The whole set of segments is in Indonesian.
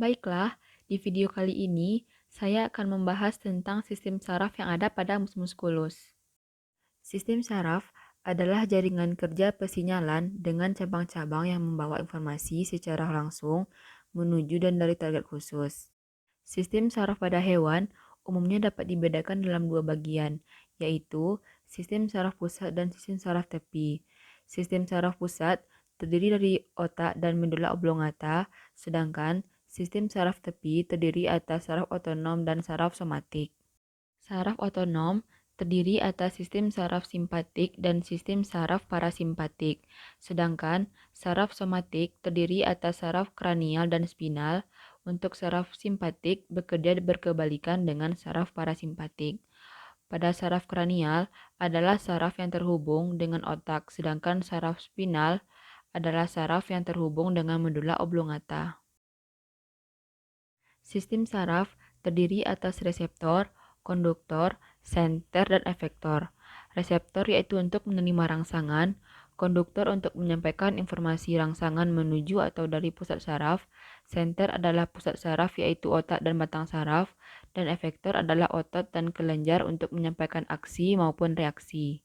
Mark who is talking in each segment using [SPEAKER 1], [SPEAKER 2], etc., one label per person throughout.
[SPEAKER 1] Baiklah, di video kali ini saya akan membahas tentang sistem saraf yang ada pada mus muskulus. Sistem saraf adalah jaringan kerja pesinyalan dengan cabang-cabang yang membawa informasi secara langsung menuju dan dari target khusus. Sistem saraf pada hewan umumnya dapat dibedakan dalam dua bagian, yaitu sistem saraf pusat dan sistem saraf tepi. Sistem saraf pusat terdiri dari otak dan medula oblongata, sedangkan sistem saraf tepi terdiri atas saraf otonom dan saraf somatik. Saraf otonom terdiri atas sistem saraf simpatik dan sistem saraf parasimpatik, sedangkan saraf somatik terdiri atas saraf kranial dan spinal. Untuk saraf simpatik bekerja berkebalikan dengan saraf parasimpatik. Pada saraf kranial adalah saraf yang terhubung dengan otak, sedangkan saraf spinal adalah saraf yang terhubung dengan medula oblongata. Sistem saraf terdiri atas reseptor, konduktor, senter, dan efektor. Reseptor yaitu untuk menerima rangsangan, konduktor untuk menyampaikan informasi rangsangan menuju atau dari pusat saraf, senter adalah pusat saraf yaitu otak dan batang saraf, dan efektor adalah otot dan kelenjar untuk menyampaikan aksi maupun reaksi.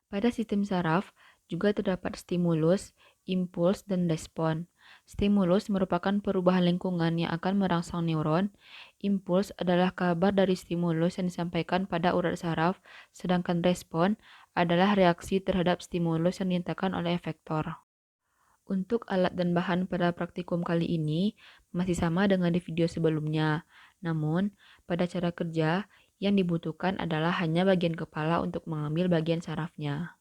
[SPEAKER 1] Pada sistem saraf juga terdapat stimulus, impuls, dan respon. Stimulus merupakan perubahan lingkungan yang akan merangsang neuron. Impuls adalah kabar dari stimulus yang disampaikan pada urat saraf, sedangkan respon adalah reaksi terhadap stimulus yang dinyatakan oleh efektor. Untuk alat dan bahan pada praktikum kali ini masih sama dengan di video sebelumnya. Namun, pada cara kerja, yang dibutuhkan adalah hanya bagian kepala untuk mengambil bagian sarafnya.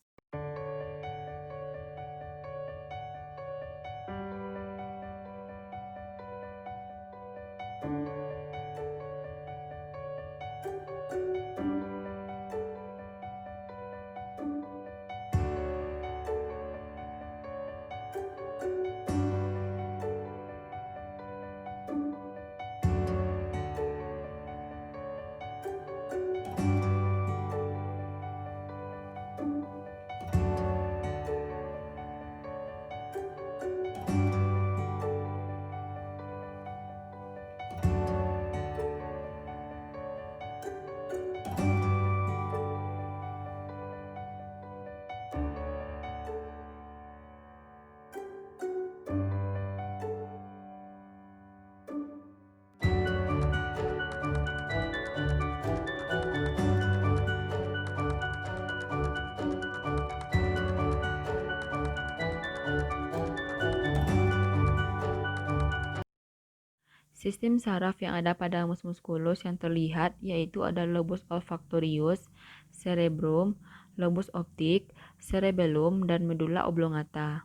[SPEAKER 1] Sistem saraf yang ada pada mus musculus yang terlihat yaitu ada lobus olfactorius, cerebrum, lobus optik, cerebellum, dan medula oblongata.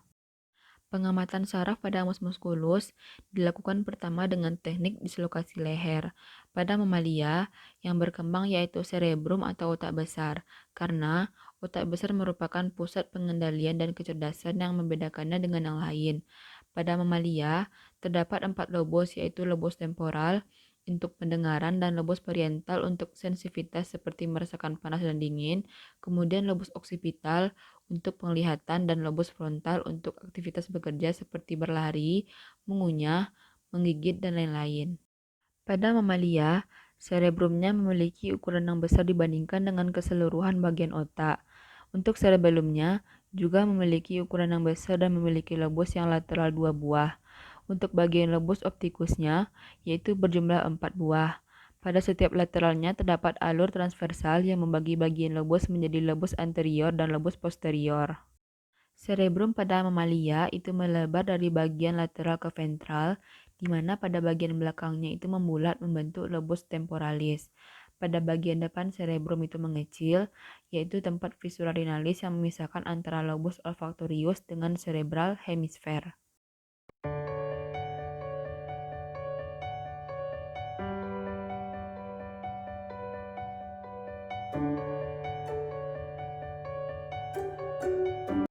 [SPEAKER 1] Pengamatan saraf pada mus musculus dilakukan pertama dengan teknik dislokasi leher. Pada mamalia, yang berkembang yaitu cerebrum atau otak besar, karena otak besar merupakan pusat pengendalian dan kecerdasan yang membedakannya dengan yang lain. Pada mamalia, terdapat 4 lobus yaitu lobus temporal untuk pendengaran dan lobus parietal untuk sensitivitas seperti merasakan panas dan dingin, kemudian lobus oksipital untuk penglihatan dan lobus frontal untuk aktivitas bekerja seperti berlari, mengunyah, menggigit, dan lain-lain. Pada mamalia, cerebrumnya memiliki ukuran yang besar dibandingkan dengan keseluruhan bagian otak. Untuk cerebellumnya juga memiliki ukuran yang besar dan memiliki lobus yang lateral 2 buah. Untuk bagian lobus optikusnya, yaitu berjumlah 4 buah. Pada setiap lateralnya terdapat alur transversal yang membagi bagian lobus menjadi lobus anterior dan lobus posterior. Cerebrum pada mamalia itu melebar dari bagian lateral ke ventral, di mana pada bagian belakangnya itu membulat membentuk lobus temporalis. Pada bagian depan cerebrum itu mengecil, yaitu tempat visura rinalis yang memisahkan antara lobus olfactorius dengan cerebral hemisfer.